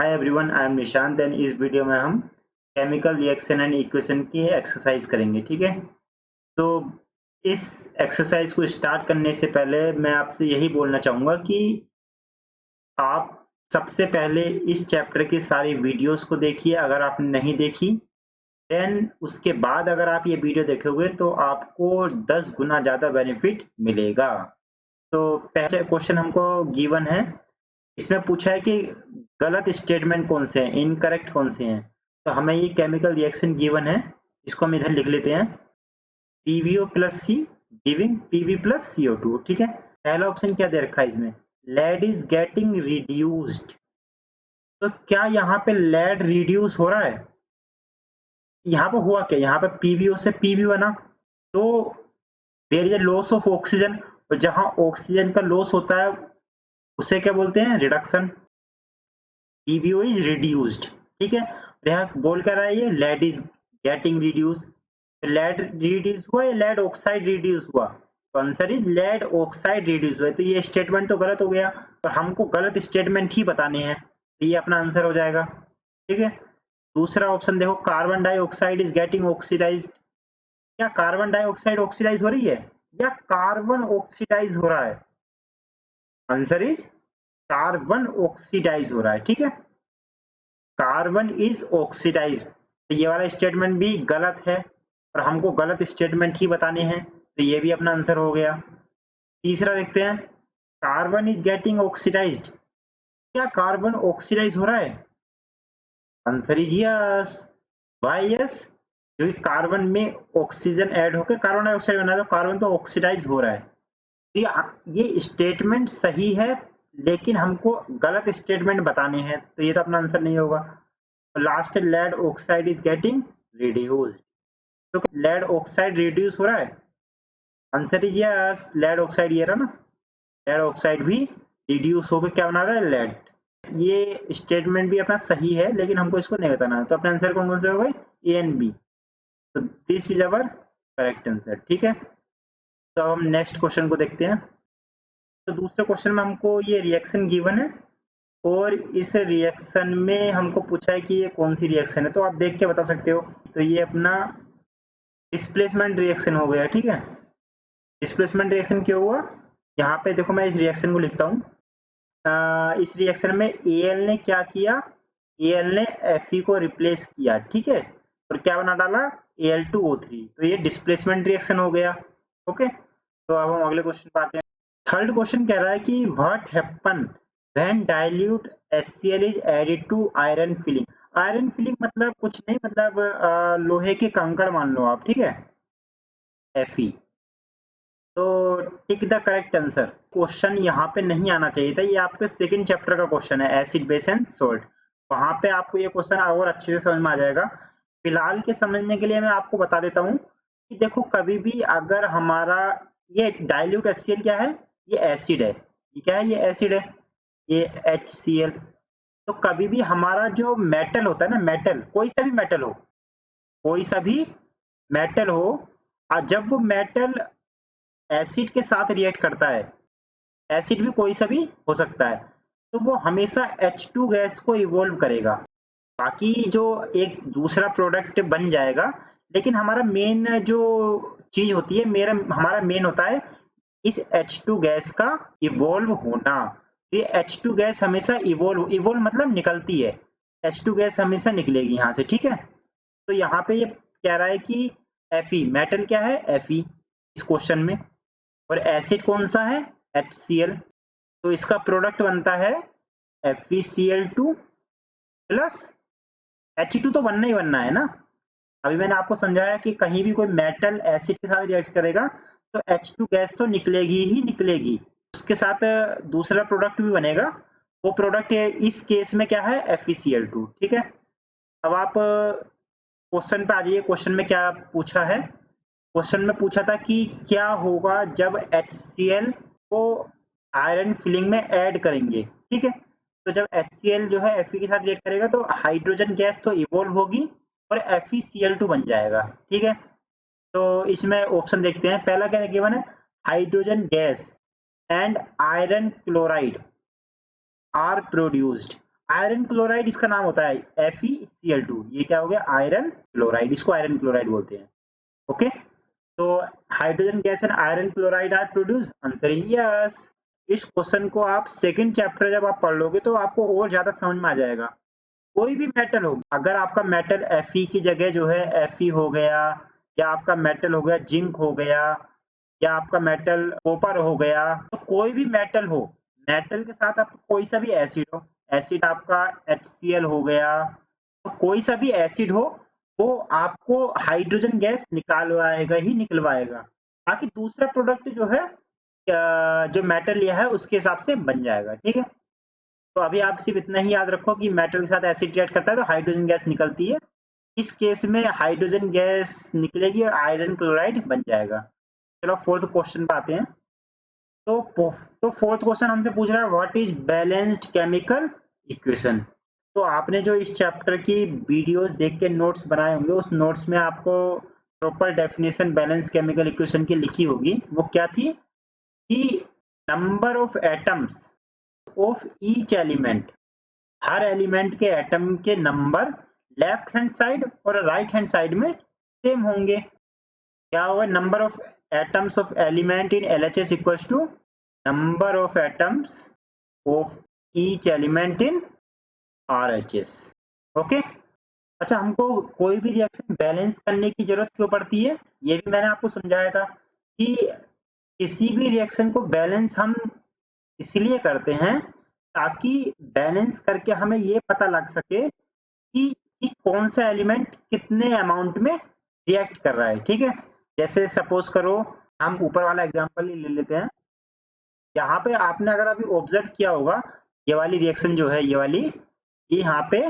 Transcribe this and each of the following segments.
Hi everyone, I am Nishant and इस video में हम केमिकल रिएक्शन एंड इक्वेशन की एक्सरसाइज करेंगे। ठीक है, तो इस एक्सरसाइज को स्टार्ट करने से पहले मैं आपसे यही बोलना चाहूँगा कि आप सबसे पहले इस चैप्टर की सारी वीडियोस को देखिए अगर आपने नहीं देखी। देन उसके बाद अगर आप ये वीडियो देखोगे तो आपको 10 गुना ज़्यादा बेनिफिट मिलेगा। तो पहले क्वेश्चन हमको गिवन है, इसमें पूछा है कि गलत स्टेटमेंट कौन से हैं, इनकरेक्ट कौन से हैं। तो हमें ये केमिकल रिएक्शन गिवन है, इसको हम इधर लिख लेते हैं। PbO प्लस सी गिविंग Pb प्लस CO2। ठीक है, पहला ऑप्शन क्या दे रखा है इसमें, लेड इज गेटिंग रिड्यूस्ड। तो क्या यहाँ पे लेड रिड्यूस हो रहा है? यहाँ पे हुआ क्या, यहाँ पे PbO से Pb बना, तो there is a loss of oxygen, और जहां ऑक्सीजन का लॉस होता है उसे क्या बोलते हैं, रिडक्शन। PbO is reduced. ठीक है, यहाँ बोल कर रहा है ये lead is getting reduce. Lead reduce हुआ या लेड ऑक्साइड रिड्यूस हुआ? तो answer is lead oxide reduce हुआ। तो ये स्टेटमेंट तो गलत हो गया, और हमको गलत स्टेटमेंट ही बताने हैं, तो ये अपना आंसर हो जाएगा। ठीक है, दूसरा ऑप्शन देखो, carbon dioxide is getting oxidised. क्या कार्बन डाइऑक्साइड ऑक्सीडाइज हो रही है या कार्बन ऑक्सीडाइज हो रहा है? आंसर इज कार्बन ऑक्सीडाइज हो रहा है। ठीक है, कार्बन इज ऑक्सीडाइज। तो ये वाला स्टेटमेंट भी गलत है, और हमको गलत स्टेटमेंट ही बताने हैं, तो ये भी अपना आंसर हो गया। तीसरा देखते हैं, कार्बन इज गेटिंग ऑक्सीडाइज्ड। क्या कार्बन ऑक्सीडाइज हो रहा है? Answer is yes. Why yes? क्योंकि कार्बन में ऑक्सीजन ऐड होकर कार्बन डाइऑक्साइड बना, तो कार्बन तो ऑक्सीडाइज हो रहा है। तो ये स्टेटमेंट सही है, लेकिन हमको गलत स्टेटमेंट बताने हैं, तो ये तो अपना आंसर नहीं होगा। लास्ट है, lead oxide is getting reduced. तो लेड ऑक्साइड रिड्यूस हो रहा है? Answer is yes, lead oxide ये रहा ना, लेड ऑक्साइड भी रिड्यूस होकर क्या बना रहा है, लेड। ये स्टेटमेंट भी अपना सही है, लेकिन हमको इसको नहीं बताना है, तो अपना आंसर कौन कौन से हो गए, ए एंड बी। तो this is our correct answer. ठीक है, तो अब हम नेक्स्ट क्वेश्चन को देखते हैं। तो दूसरे क्वेश्चन में हमको ये रिएक्शन गिवन है, और इस रिएक्शन में हमको पूछा है कि ये कौन सी रिएक्शन है, तो आप देख के बता सकते हो। तो ये अपना डिस्प्लेसमेंट रिएक्शन हो गया। ठीक है, डिस्प्लेसमेंट रिएक्शन क्यों हुआ, यहाँ पे देखो मैं इस रिएक्शन को लिखता हूँ। इस रिएक्शन में Al ने क्या किया, Al ने Fe को रिप्लेस किया। ठीक है, और क्या बना डाला, Al2O3। तो ये डिस्प्लेसमेंट रिएक्शन हो गया। ओके, तो अब हम अगले क्वेश्चन पे आते हैं। थर्ड क्वेश्चन कह रहा है कि what happen when dilute HCl is added to iron filing. Iron filing मतलब कुछ नहीं, मतलब लोहे के कंकड़ मान लो आप। ठीक है, Fe। तो tick the correct answer. Question यहाँ पे नहीं आना चाहिए था, ये आपके सेकंड चैप्टर का क्वेश्चन है, एसिड बेस एंड सोल्ट। वहां पे आपको ये क्वेश्चन और अच्छे से समझ में आ जाएगा। फिलहाल के समझने के लिए मैं आपको बता देता हूँ कि देखो, कभी भी अगर हमारा ये डाइल्यूट HCl क्या है, ये एसिड है। ये क्या है, ये एसिड है, ये HCl। तो कभी भी हमारा जो मेटल होता है ना, मेटल कोई सा भी मेटल हो, कोई सा भी मेटल हो, और जब वो मेटल एसिड के साथ रिएक्ट करता है, एसिड भी कोई सा भी हो सकता है, तो वो हमेशा H2 गैस को इवोल्व करेगा। बाकी जो एक दूसरा प्रोडक्ट बन जाएगा, लेकिन हमारा मेन जो चीज होती है, मेरा हमारा मेन होता है इस H2 गैस का इवोल्व होना। ये H2 गैस हमेशा इवोल्व मतलब निकलती है, H2 गैस हमेशा निकलेगी यहाँ से। ठीक है, तो यहाँ पे ये कह रहा है कि Fe मेटल क्या है, Fe इस क्वेश्चन में, और एसिड कौन सा है, HCl। तो इसका प्रोडक्ट बनता है FeCl2 प्लस H2 तो बनना ही बनना है ना। अभी मैंने आपको समझाया कि कहीं भी कोई मेटल एसिड के साथ रिएक्ट करेगा तो H2 गैस तो निकलेगी ही निकलेगी, उसके साथ दूसरा प्रोडक्ट भी बनेगा। वो प्रोडक्ट इस केस में क्या है, FeCl2। ठीक है, अब आप क्वेश्चन पे आ जाइए। क्वेश्चन में क्या पूछा है, क्वेश्चन में पूछा था कि क्या होगा जब HCl को आयरन फिलिंग में ऐड करेंगे। ठीक है, तो जब HCl जो है Fe के साथ रिएक्ट करेगा तो हाइड्रोजन गैस तो इवोल्व होगी और FeCl2 बन जाएगा। ठीक है, तो इसमें ऑप्शन देखते हैं। पहला क्या गिवन है, hydrogen gas and iron chloride are produced. Iron chloride इसका नाम होता है FeCl2। ये क्या हो गया? आयरन क्लोराइड, इसको आयरन क्लोराइड बोलते हैं। ओके, तो hydrogen gas and iron chloride are produce, answer yes. इस क्वेश्चन को आप सेकंड चैप्टर जब आप पढ़ लोगे तो आपको और ज्यादा समझ में आ जाएगा। कोई भी मेटल हो, अगर आपका मेटल Fe की जगह जो है Fe हो गया, या आपका मेटल हो गया जिंक हो गया, या आपका मेटल कॉपर हो गया, तो कोई भी मेटल हो, मेटल के साथ आपका कोई सा भी एसिड हो, एसिड आपका HCl हो गया, तो कोई सा भी एसिड हो, वो आपको हाइड्रोजन गैस निकालवाएगा ही निकलवाएगा। बाकी दूसरा प्रोडक्ट जो है जो मेटल लिया है उसके हिसाब से बन जाएगा। ठीक है, तो अभी आप सिर्फ इतना ही याद रखो कि मेटल के साथ एसिड रिएक्ट करता है तो हाइड्रोजन गैस निकलती है। इस केस में हाइड्रोजन गैस निकलेगी और आयरन क्लोराइड बन जाएगा। चलो फोर्थ क्वेश्चन पे आते हैं। तो फोर्थ क्वेश्चन हमसे पूछ रहा है what is balanced chemical equation. तो आपने जो इस चैप्टर की वीडियोस देख के नोट्स बनाए होंगे, उस नोट्स में आपको proper definition balance chemical equation की लिखी होगी। वो क्या थी कि number of atoms of each element, हर एलिमेंट के एटम के नंबर लेफ्ट हैंड साइड और राइट हैंड साइड में सेम होंगे। क्या होगा? Number of atoms of element in LHS equals to number of atoms of each element in RHS। Okay, अच्छा, हमको कोई भी रिएक्शन बैलेंस करने की जरूरत क्यों पड़ती है? ये भी मैंने आपको समझाया था कि किसी भी रिएक्शन को बैलेंस हम इसलिए करते हैं ताकि बैलेंस करके हमें ये पता लग सके कि कौन सा एलिमेंट कितने अमाउंट में रिएक्ट कर रहा है। ठीक है, जैसे सपोज करो, हम ऊपर वाला एग्जांपल ही ले लेते हैं। यहाँ पे आपने अगर अभी ऑब्जर्व किया होगा, ये वाली रिएक्शन जो है, ये यहाँ पे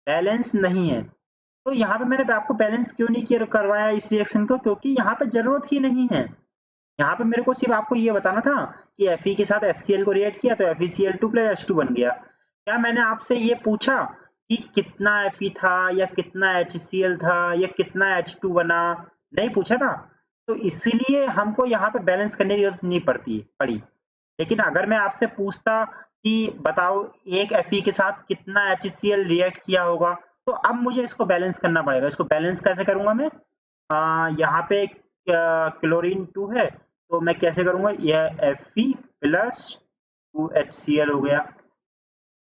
बैलेंस नहीं है। तो यहाँ पे मैंने आपको बैलेंस क्यों नहीं किया करवाया इस रिएक्शन को? क्योंकि यहाँ पे जरूरत ही नहीं है। यहाँ पे मेरे को सिर्फ आपको ये बताना था कि Fe के साथ HCl को रिएक्ट किया तो FeCl2 प्लस H2 बन गया। क्या मैंने आपसे ये पूछा कि कितना Fe था या कितना HCl था या कितना H2 बना? नहीं पूछा ना, तो इसीलिए हमको यहाँ पे बैलेंस करने की जरूरत नहीं पड़ी। लेकिन अगर मैं आपसे पूछता कि बताओ एक Fe के साथ कितना HCl रिएक्ट किया होगा, तो अब मुझे इसको बैलेंस करना पड़ेगा। इसको बैलेंस कैसे करूंगा मैं? यहाँ पे क्लोरीन 2 है, तो मैं कैसे करूंगा? यह Fe प्लस 2HCl हो गया,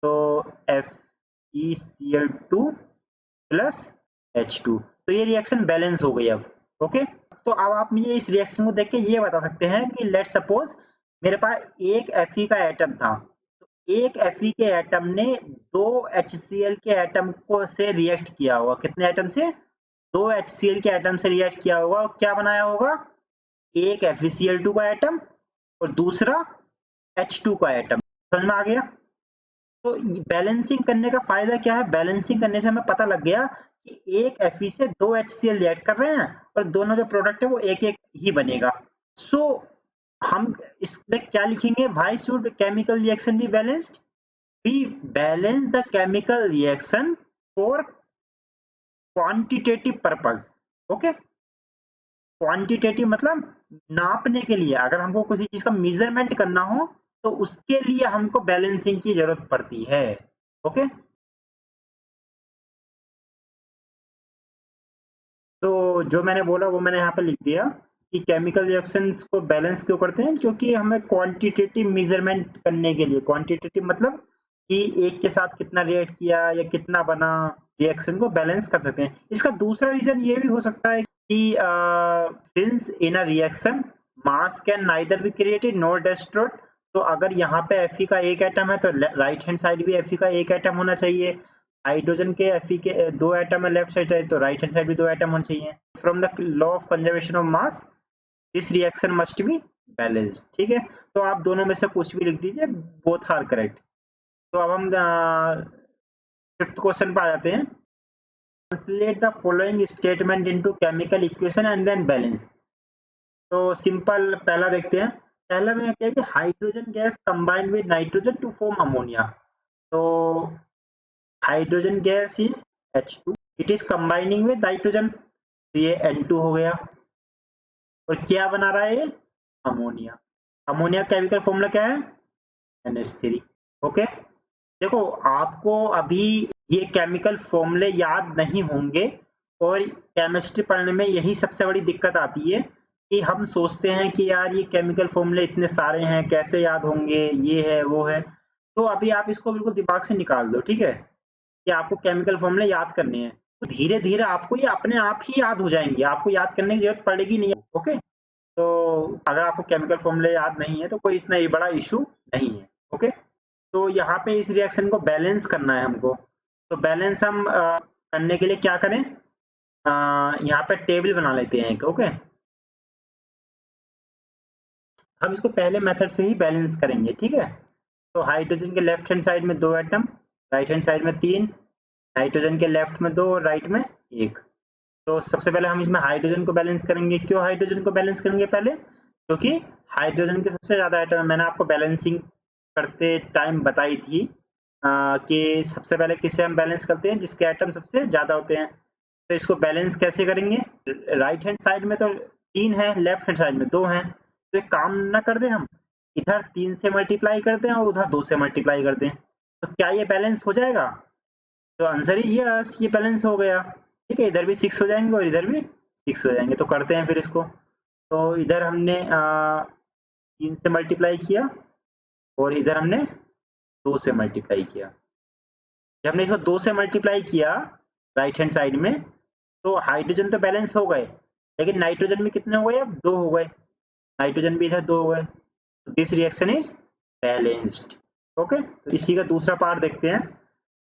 तो FeCl2 प्लस H2, तो ये रिएक्शन बैलेंस हो गई अब। ओके, तो अब आप मुझे इस रिएक्शन को देख के ये बता सकते हैं कि लेट सपोज मेरे पास एक Fe का एटम था, तो एक Fe के एटम ने 2 HCl के एटम को से रिएक्ट किया होगा। कितने एटम से? 2 HCl के एटम से रिएक्ट किया होगा। क्या बनाया होगा? एक FeCl2 का एटम और दूसरा H2 का एटम। समझ में आ गया? तो बैलेंसिंग करने का फायदा क्या है? बैलेंसिंग करने से हमें पता लग गया कि एक Fe से 2 HCl रिएक्ट कर रहे हैं और दोनों जो प्रोडक्ट है वो एक एक ही बनेगा। सो हम इसमें क्या लिखेंगे? Why should chemical reaction be balanced? We balance the chemical reaction for quantitative purpose. Okay, quantitative मतलब नापने के लिए। अगर हमको किसी चीज का मेजरमेंट करना हो तो उसके लिए हमको बैलेंसिंग की जरूरत पड़ती है। ओके, तो जो मैंने बोला वो मैंने यहाँ पे लिख दिया कि केमिकल रिएक्शंस को बैलेंस क्यों करते हैं? क्योंकि हमें क्वांटिटेटिव मेजरमेंट करने के लिए, क्वांटिटेटिव मतलब कि एक के साथ कितना रिएक्ट किया या कितना बना, रिएक्शन को बैलेंस कर सकते हैं। इसका दूसरा रीजन ये भी हो सकता है कि since in a reaction mass can neither be created nor destroyed, तो अगर यहाँ पे Fe का एक एटम है तो राइट हैंड साइड भी Fe का एक एटम होना चाहिए। हाइड्रोजन के Fe के 2 एटम है लेफ्ट साइड, तो राइट हैंड साइड भी 2 एटम होने चाहिए। From the law of conservation of mass this reaction must be balanced. ठीक है, तो आप दोनों में से कुछ भी लिख दीजिए, बोथ आर करेक्ट। तो अब हम फिफ्थ क्वेश्चन पे आ जाते हैं। Translate the following statement into chemical equation and then balance. तो सिंपल पहला देखते हैं। पहला में क्या है कि hydrogen gas combined with nitrogen to form ammonia. तो hydrogen gas is H2, it is combining with nitrogen, तो ये N2 हो गया। और क्या बना रहा है ये? अमोनिया। अमोनिया केमिकल फॉर्मूला क्या है? NH3। ओके, देखो आपको अभी ये केमिकल फॉर्मूले याद नहीं होंगे और केमिस्ट्री पढ़ने में यही सबसे बड़ी दिक्कत आती है कि हम सोचते हैं कि यार ये केमिकल फॉर्मूले इतने सारे हैं, कैसे याद होंगे, ये है वो है। तो अभी आप इसको बिल्कुल दिमाग से निकाल दो, ठीक है, कि आपको केमिकल फॉर्मूले याद करने हैं। तो धीरे धीरे आपको ये अपने आप ही याद हो जाएंगे, आपको याद करने की जरूरत पड़ेगी नहीं। ओके, तो अगर आपको केमिकल फॉर्मूले याद नहीं है तो कोई इतना बड़ा इशू नहीं है। ओके, तो यहाँ पे इस रिएक्शन को बैलेंस करना है हमको। तो बैलेंस हम करने के लिए क्या करें, यहाँ पे टेबल बना लेते हैं एक। ओके, हम इसको पहले मेथड से ही बैलेंस करेंगे, ठीक है। तो हाइड्रोजन के लेफ्ट हैंड साइड में 2 एटम, राइट हैंड साइड में 3, नाइट्रोजन के लेफ्ट में 2 और राइट में 1। तो सबसे पहले हम इसमें हाइड्रोजन को बैलेंस करेंगे। क्यों हाइड्रोजन को बैलेंस करेंगे पहले? क्योंकि हाइड्रोजन के सबसे ज्यादा एटम, मैंने आपको बैलेंसिंग करते टाइम बताई थी कि सबसे पहले किसे हम बैलेंस करते हैं, जिसके एटम सबसे ज्यादा होते हैं। तो इसको बैलेंस कैसे करेंगे? राइट हैंड साइड में तो 3 है, लेफ्ट हैंड साइड में 2 हैं। तो एक काम ना कर दें, हम इधर 3 से मल्टीप्लाई कर दें और उधर 2 से मल्टीप्लाई कर दें। तो क्या ये बैलेंस हो जाएगा? तो आंसर ही यस, ये बैलेंस हो गया। ठीक है, इधर भी 6 हो जाएंगे और इधर भी 6 हो जाएंगे। तो करते हैं फिर इसको। तो इधर हमने 3 से मल्टीप्लाई किया और इधर हमने 2 से मल्टीप्लाई किया। जब हमने इसको 2 से मल्टीप्लाई किया राइट हैंड साइड में, तो हाइड्रोजन तो बैलेंस हो गए, लेकिन नाइट्रोजन में कितने हो गए? अब 2 हो गए। नाइट्रोजन भी इधर 2 हो गए। तो this reaction is balanced. Okay, तो इसी का दूसरा पार्ट देखते हैं।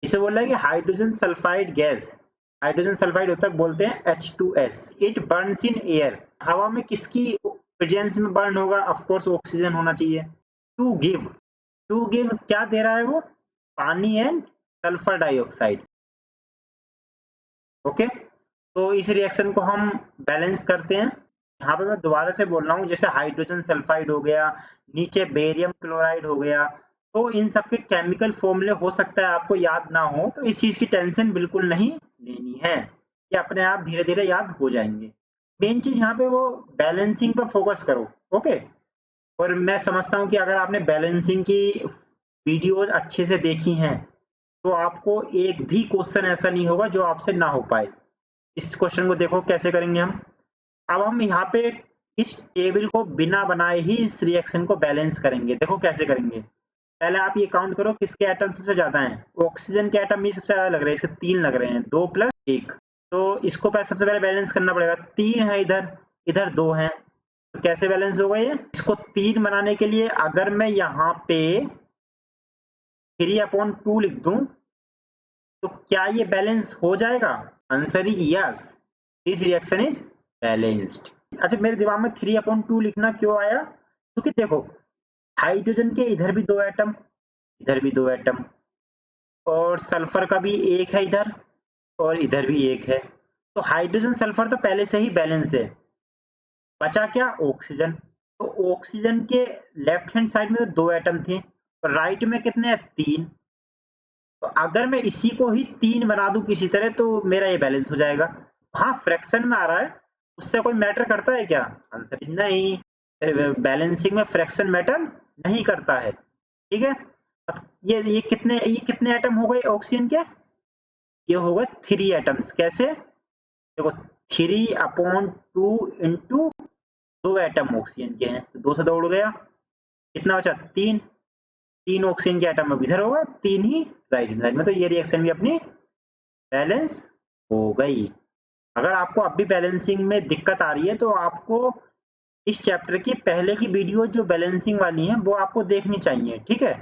इसे बोल रहा है कि hydrogen sulphide gas, hydrogen sulphide होता है, बोलते हैं H2S, it Burns in air. हवा में किसकी प्रेजेंस में बर्न होगा? ऑफ कोर्स ऑक्सीजन होना चाहिए। टू गिव, टू गिव क्या दे रहा है वो? पानी एंड सल्फर डाइऑक्साइड। ओके, तो इस रिएक्शन को हम बैलेंस करते हैं। यहाँ पे मैं दोबारा से बोल रहा हूँ, जैसे हाइड्रोजन सल्फाइड हो गया, नीचे बेरियम क्लोराइड हो गया, तो इन सब के केमिकल फॉर्मूले हो सकता है आपको याद ना हो, तो इस चीज की टेंशन बिल्कुल नहीं लेनी है, ये अपने आप धीरे धीरे याद हो जाएंगे। मेन चीज यहाँ पे वो बैलेंसिंग पर फोकस करो। ओके, और मैं समझता हूँ कि अगर आपने बैलेंसिंग की वीडियोज अच्छे से देखी हैं तो आपको एक भी क्वेश्चन ऐसा नहीं होगा जो आपसे ना हो पाए। इस क्वेश्चन को देखो कैसे करेंगे हम। अब हम यहाँ पे इस टेबल को बिना बनाए ही इस रिएक्शन को बैलेंस करेंगे। देखो कैसे करेंगे। पहले आप ये काउंट करो किसके एटम सबसे ज्यादा हैं। ऑक्सीजन के एटम भी सबसे ज्यादा लग रहे हैं, इसके 3 लग रहे हैं, 2 प्लस 1। तो इसको सबसे पहले बैलेंस करना पड़ेगा। 3 है इधर, इधर 2 है, तो कैसे बैलेंस होगा ये? इसको 3 बनाने के लिए अगर मैं यहाँ पे 3/2 लिख दूं तो क्या ये बैलेंस हो जाएगा? Answer is yes, this reaction is balanced. अच्छा, मेरे दिमाग में 3/2 लिखना क्यों आया? क्योंकि देखो हाइड्रोजन के इधर भी 2 एटम, इधर भी 2 एटम, और सल्फर का भी 1 है इधर और इधर भी 1 है। तो हाइड्रोजन सल्फर तो पहले से ही बैलेंस है। बचा क्या? ऑक्सीजन। तो ऑक्सीजन के लेफ्ट हैंड साइड में तो 2 एटम थे और राइट में कितने हैं? 3। तो अगर मैं इसी को ही 3 बना दूं किसी तरह तो मेरा ये बैलेंस हो जाएगा। हाँ, फ्रैक्शन में आ रहा है, उससे कोई मैटर करता है क्या? आंसर इज नहीं। बैलेंसिंग में फ्रैक्शन मैटर नहीं करता है। ठीक है, अब ये कितने एटम हो गए ऑक्सीजन के? ये हो गए 3 एटम्स। कैसे? देखो 3/2 इंटू 2 एटम ऑक्सीजन के हैं, तो 2 से 2 उड़ गया, कितना बचा? 3। 3 ऑक्सीजन के एटम अब इधर होगा, 3 ही राइट हैंड साइड में। तो ये रिएक्शन भी अपनी बैलेंस हो गई। अगर आपको अब भी बैलेंसिंग में दिक्कत आ रही है तो आपको इस चैप्टर की पहले की वीडियो जो बैलेंसिंग वाली है वो आपको देखनी चाहिए। ठीक है,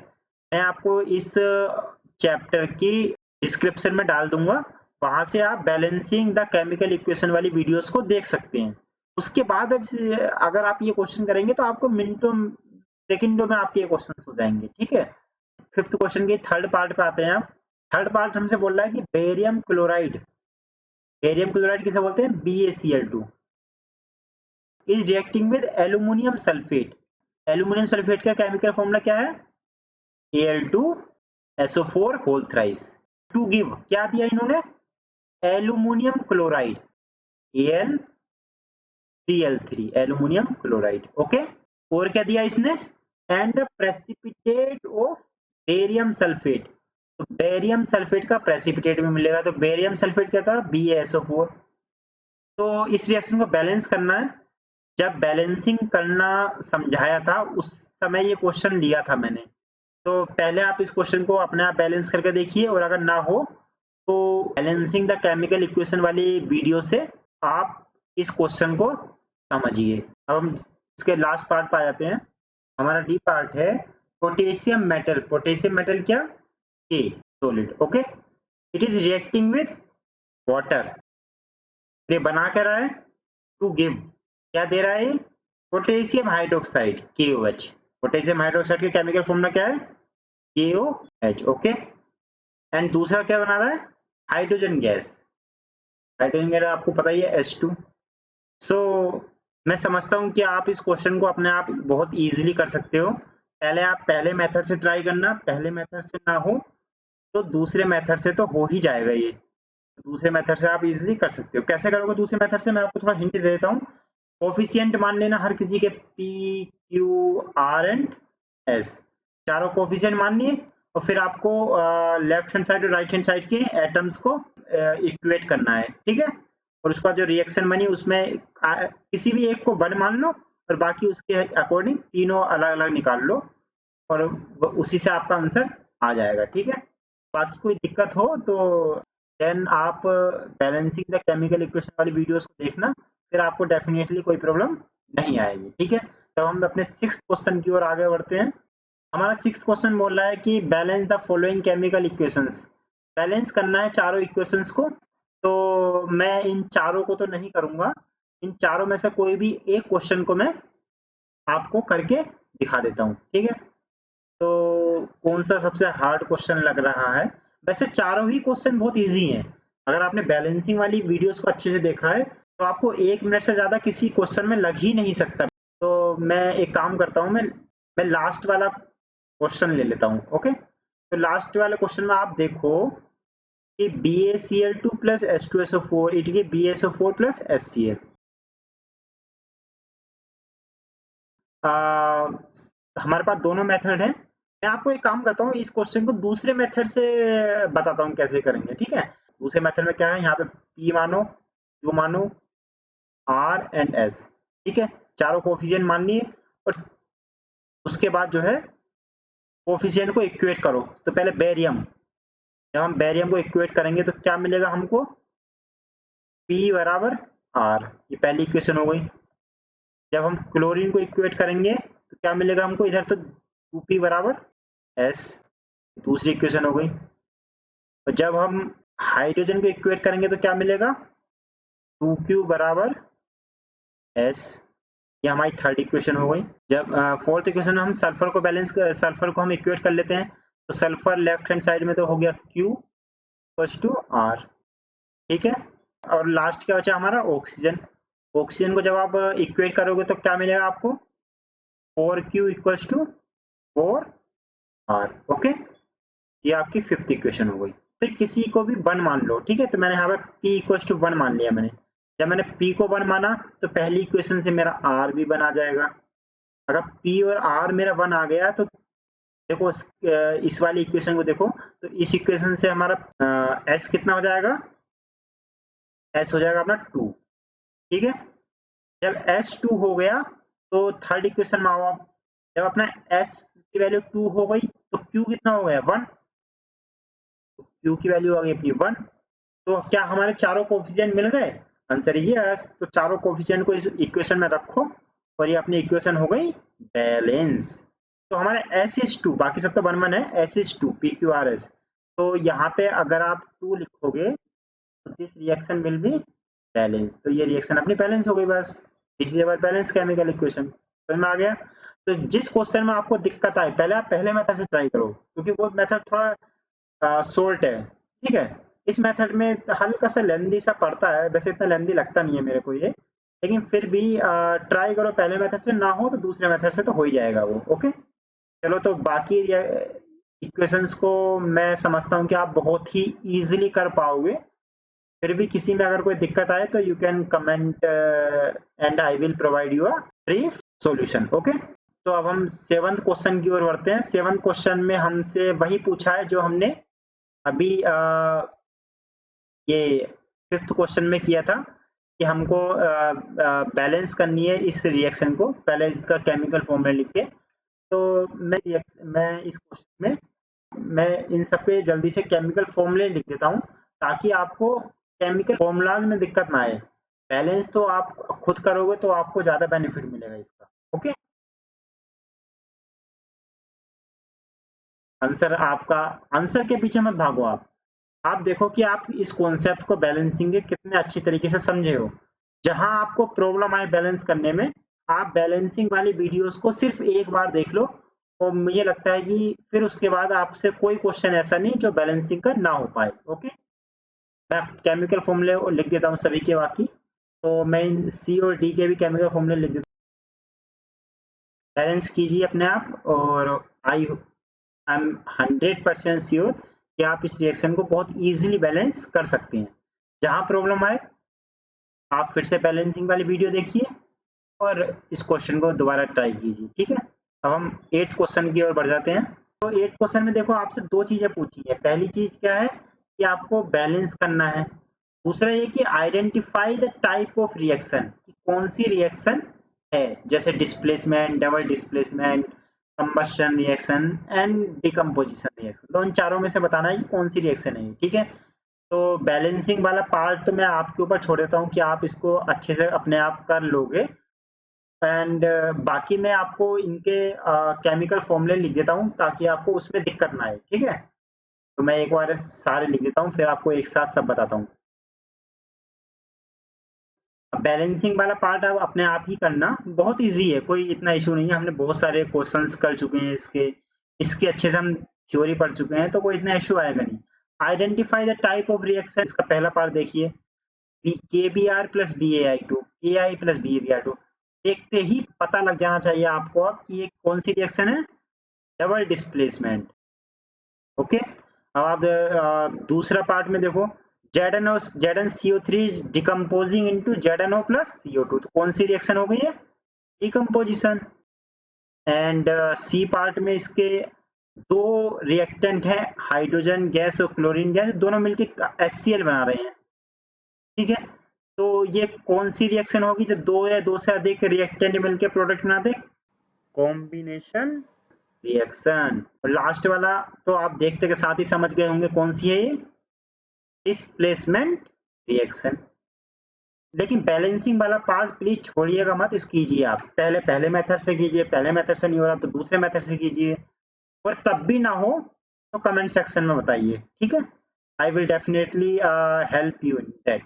मैं आपको इस चैप्टर की डिस्क्रिप्शन में डाल दूंगा, वहां से आप बैलेंसिंग द केमिकल इक्वेशन वाली वीडियोस को देख सकते हैं। उसके बाद अब अगर आप ये क्वेश्चन करेंगे तो आपको मिनटों सेकंडों में आपके ये क्वेश्चन हो जाएंगे। ठीक है, फिफ्थ क्वेश्चन की थर्ड पार्ट पे आते हैं। आप थर्ड पार्ट हमसे बोल रहा है कि बेरियम क्लोराइड, बेरियम क्लोराइड किसे बोलते हैं? BaCl2 is reacting with aluminium sulphate. Aluminium sulphate का केमिकल फॉर्मूला क्या है? Al2SO4 whole thrice. To give क्या दिया इन्होंने? Aluminium chloride, AlCl3, aluminium chloride. Okay, और क्या दिया इसने? And precipitate of barium sulphate. तो बेरियम सल्फेट का प्रेसिपिटेट में मिलेगा। तो बेरियम सल्फेट क्या था, BaSO4। तो इस रिएक्शन को बैलेंस करना है। जब बैलेंसिंग करना समझाया था उस समय ये क्वेश्चन लिया था मैंने। तो पहले आप इस क्वेश्चन को अपने आप बैलेंस करके देखिए, और अगर ना हो तो बैलेंसिंग द केमिकल इक्वेशन वाली वीडियो से आप इस क्वेश्चन को समझिए। अब हम इसके लास्ट पार्ट पे आ जाते हैं। हमारा डी पार्ट है पोटेशियम मेटल। पोटेशियम मेटल क्या, के solid. Okay, it is reacting with water. ये बना क्या रहा है, टू गिव, क्या दे रहा है, potassium hydroxide KOH। Potassium hydroxide के केमिकल फॉर्मूला क्या है, KOH। ओके, एंड दूसरा क्या बना रहा है, हाइड्रोजन गैस। हाइड्रोजन गैस आपको पता ही है H2। सो मैं समझता हूँ कि आप इस क्वेश्चन को अपने आप बहुत इजीली कर सकते हो। पहले आप पहले मेथड से ट्राई करना, पहले मेथड से ना हो तो दूसरे मेथड से तो हो ही जाएगा। ये दूसरे मेथड से आप इजीली कर सकते हो। कैसे करोगे दूसरे मेथड से, मैं आपको थोड़ा हिंट दे देता हूँ। कोफिशिएंट मान लेना हर किसी के, P, Q, R and S, चारों कोफिशिएंट मान लिए, और फिर आपको लेफ्ट हैंड साइड और राइट हैंड साइड के एटम्स को इक्वेट करना है, ठीक है। और उसका जो रिएक्शन बनी उसमें किसी भी एक को 1 मान लो और बाकी उसके अकॉर्डिंग तीनों अलग अलग निकाल लो, और उसी से आपका आंसर आ जाएगा, ठीक है। बाकी कोई दिक्कत हो तो देन आप बैलेंसिंग द केमिकल इक्वेशन वाली वीडियोस को देखना, फिर आपको डेफिनेटली कोई प्रॉब्लम नहीं आएगी, ठीक है। तो हम अपने 6th क्वेश्चन की ओर आगे बढ़ते हैं। हमारा 6th क्वेश्चन बोल रहा है कि balance the following chemical equations. Balance करना है चारों इक्वेशंस को। तो मैं इन चारों को तो नहीं करूंगा, इन चारों में से कोई भी एक क्वेश्चन को मैं आपको करके दिखा देता हूँ, ठीक है। तो कौन सा सबसे हार्ड क्वेश्चन लग रहा है, वैसे चारों ही क्वेश्चन बहुत इजी हैं। अगर आपने बैलेंसिंग वाली वीडियोस को अच्छे से देखा है तो आपको 1 मिनट से ज्यादा किसी क्वेश्चन में लग ही नहीं सकता। तो मैं एक काम करता हूँ, मैं लास्ट वाला क्वेश्चन ले लेता हूँ। ओके, तो लास्ट वाले क्वेश्चन में आप देखो कि BaCl2 प्लस H2SO4 इट की BaSO4 प्लस HCl। हमारे पास दोनों मेथड हैं। मैं आपको एक काम करता हूँ, इस क्वेश्चन को दूसरे मेथड से बताता हूँ कैसे करेंगे, ठीक है। दूसरे मेथड में क्या है, यहाँ पे P मानो, Q मानो, R एंड S, ठीक है। चारों कोफिशिएंट मान लिए, और उसके बाद जो है कोफिशिएंट को इक्वेट करो। तो पहले बेरियम, जब हम बेरियम को इक्वेट करेंगे तो क्या मिलेगा हमको, P बराबर R, ये पहली इक्वेशन हो गई। जब हम क्लोरीन को इक्वेट करेंगे तो क्या मिलेगा हमको, इधर तो 2P बराबर S, दूसरी इक्वेशन हो गई। और जब हम हाइड्रोजन को इक्वेट करेंगे तो क्या मिलेगा, 2Q बराबर S, ये हमारी थर्ड इक्वेशन हो गई। जब फोर्थ इक्वेशन में हम सल्फर को सल्फर को हम इक्वेट कर लेते हैं, तो सल्फर लेफ्ट हैंड साइड में तो हो गया Q इक्वल्स टू R, ठीक है। और लास्ट क्या बचा हमारा, ऑक्सीजन। ऑक्सीजन को जब आप इक्वेट करोगे तो क्या मिलेगा आपको, 4Q equals to 4R। Okay, ये आपकी 5th इक्वेशन हो गई। फिर किसी को भी 1 मान लो, ठीक है। तो मैंने यहाँ पे P इक्वल्स टू 1 मान लिया मैंने। जब मैंने P को 1 माना तो पहली इक्वेशन से मेरा R भी 1 आ जाएगा। अगर P और R मेरा 1 आ गया तो देखो इस वाली इक्वेशन को देखो, तो इस इक्वेशन से हमारा S कितना हो जाएगा, S हो जाएगा अपना 2, ठीक है। जब S2 हो गया तो थर्ड इक्वेशन में आओ आप। जब अपना S की वैल्यू 2 हो गई तो Q कितना हो गया, 1। तो Q की वैल्यू आ गई अपनी 1। तो क्या हमारे चारों कोफिशिएंट मिल गए, आंसर यस। तो चारों कोफिशिएंट को इस इक्वेशन में रखो और ये अपनी इक्वेशन हो गई बैलेंस। तो हमारा S2, बाकी सब तो 1 है, S2 PQRS। तो यहाँ पे अगर आप 2 लिखोगे तो this reaction will be balance. तो ये रिएक्शन अपनी बैलेंस हो गई, बस this is our balance chemical equation. समझ में आ गया। तो जिस क्वेश्चन में आपको दिक्कत आए पहले आप पहले मेथड से ट्राई करो, क्योंकि वो मेथड थोड़ा शॉर्ट है, ठीक है। इस मेथड में हल्का सा लेंदी सा पड़ता है, वैसे इतना लेंदी लगता नहीं है मेरे को ये, लेकिन फिर भी ट्राई करो पहले मेथड से, ना हो तो दूसरे मेथड से तो हो ही जाएगा वो। ओके, चलो। तो बाकी इक्वेशंस को मैं समझता हूँ कि आप बहुत ही इजीली कर पाओगे। फिर भी किसी में अगर कोई दिक्कत आए तो you can comment and I will provide you a brief solution. Okay, तो अब हम 7th क्वेश्चन की ओर बढ़ते हैं। 7th क्वेश्चन में हमसे वही पूछा है जो हमने अभी ये 5th क्वेश्चन में किया था कि हमको बैलेंस करनी है इस रिएक्शन को, पहले इसका केमिकल फॉर्मूला लिख के। तो मैं इस क्वेश्चन में मैं इन सब पे जल्दी से केमिकल फॉर्मूले लिख देता हूँ, ताकि आपको केमिकल फॉर्मूलाज में दिक्कत ना आए। बैलेंस तो आप खुद करोगे तो आपको ज़्यादा बेनिफिट मिलेगा इसका। ओके, आंसर के पीछे मत भागो आप देखो कि आप इस कॉन्सेप्ट को बैलेंसिंग के कितने अच्छी तरीके से समझे हो। जहां आपको प्रॉब्लम आए बैलेंस करने में, आप बैलेंसिंग वाली वीडियोस को सिर्फ एक बार देख लो, और मुझे लगता है कि फिर उसके बाद आपसे कोई क्वेश्चन ऐसा नहीं जो बैलेंसिंग का ना हो पाए। ओके, मैं केमिकल फॉर्मूले लिख देता हूँ सभी के बाकी। तो मैं इन सी और डी के भी केमिकल फॉर्मूले लिख देता हूँ। बैलेंस कीजिए अपने आप, और आई एम 100% श्योर कि आप इस रिएक्शन को बहुत इजीली बैलेंस कर सकते हैं। जहां प्रॉब्लम आए आप फिर से बैलेंसिंग वाली वीडियो देखिए और इस क्वेश्चन को दोबारा ट्राई कीजिए। ठीक है, अब हम 8th क्वेश्चन की ओर बढ़ जाते हैं। तो 8th क्वेश्चन में देखो आपसे दो चीजें पूछी है। पहली चीज क्या है कि आपको बैलेंस करना है। दूसरा ये कि identify the type of reaction, कि कौन सी रिएक्शन है, जैसे displacement, double displacement, combustion reaction and decomposition reaction. तो उन चारों में से बताना है कि कौन सी रिएक्शन है। ठीक है, तो बैलेंसिंग वाला पार्ट तो मैं आपके ऊपर छोड़ देता हूँ कि आप इसको अच्छे से अपने आप कर लोगे। एंड बाकी मैं आपको इनके केमिकल फॉर्मूले लिख देता हूँ ताकि आपको उसमें दिक्कत ना आए। ठीक है, तो मैं एक बार सारे लिख देता हूँ, फिर आपको एक साथ सब बताता हूँ। बैलेंसिंग वाला पार्ट आप अपने आप ही करना, बहुत इजी है, कोई इतना इशू नहीं है। हमने बहुत सारे क्वेश्चंस कर चुके हैं इसके इसके अच्छे से हम थ्योरी पढ़ चुके हैं, तो कोई इतना इशू आएगा नहीं। Identify the type of reaction, इसका पहला पार्ट देखिए, KBr plus BaI2, Ai plus BaBr2। देखते ही पता लग जाना चाहिए आपको अब कि ये कौन सी रिएक्शन है, डबल डिस्प्लेसमेंट। ओके, अब आप दूसरा पार्ट में देखो, ZnCO3 decomposing into ZnO plus CO2। तो कौन सी रिएक्शन हो गई है, डिकम्पोजिशन। एंड सी पार्ट में इसके दो रिएक्टेंट है, हाइड्रोजन गैस और क्लोरीन गैस, दोनों मिलकर HCl बना रहे हैं। ठीक है, तो ये कौन सी रिएक्शन होगी जब दो या दो से अधिक रिएक्टेंट मिलकर प्रोडक्ट बना दे, कॉम्बिनेशन रिएक्शन। और लास्ट वाला तो आप देखते के साथ ही समझ गए होंगे कौन सी है ये, डिस्प्लेसमेंट रिएक्शन। लेकिन बैलेंसिंग वाला पार्ट प्लीज छोड़िएगा मत, इसको कीजिए आप पहले मेथड से कीजिए, पहले मेथड से नहीं हो रहा तो दूसरे मेथड से कीजिए, और तब भी ना हो तो कमेंट सेक्शन में बताइए। ठीक है, I will definitely help you in that.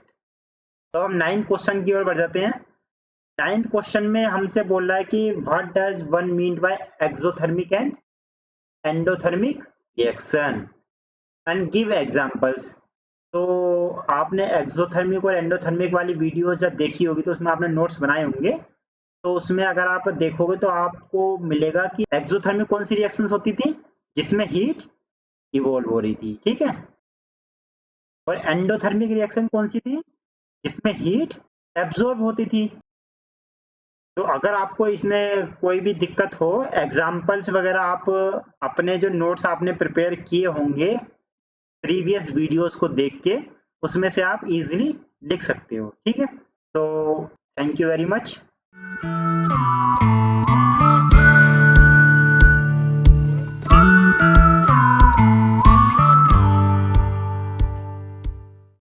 तो हम 9th क्वेश्चन की ओर बढ़ जाते हैं। 9th क्वेश्चन में हमसे बोल रहा है कि what does one mean by exothermic and endothermic reaction and give examples. तो आपने एक्सोथर्मिक और एंडोथर्मिक वाली वीडियो जब देखी होगी तो उसमें आपने नोट्स बनाए होंगे। तो उसमें अगर आप देखोगे तो आपको मिलेगा कि एक्सोथर्मिक कौन सी रिएक्शंस होती थी, जिसमें हीट इवॉल्व हो रही थी। ठीक है, और एंडोथर्मिक रिएक्शन कौन सी थी, जिसमें हीट एब्जॉर्ब होती थी। तो अगर आपको इसमें कोई भी दिक्कत हो, एग्जाम्पल्स वगैरह आप अपने जो नोट्स आपने प्रिपेयर किए होंगे प्रीवियस वीडियोस को देख के, उसमें से आप इजीली लिख सकते हो। ठीक है, तो थैंक यू वेरी मच।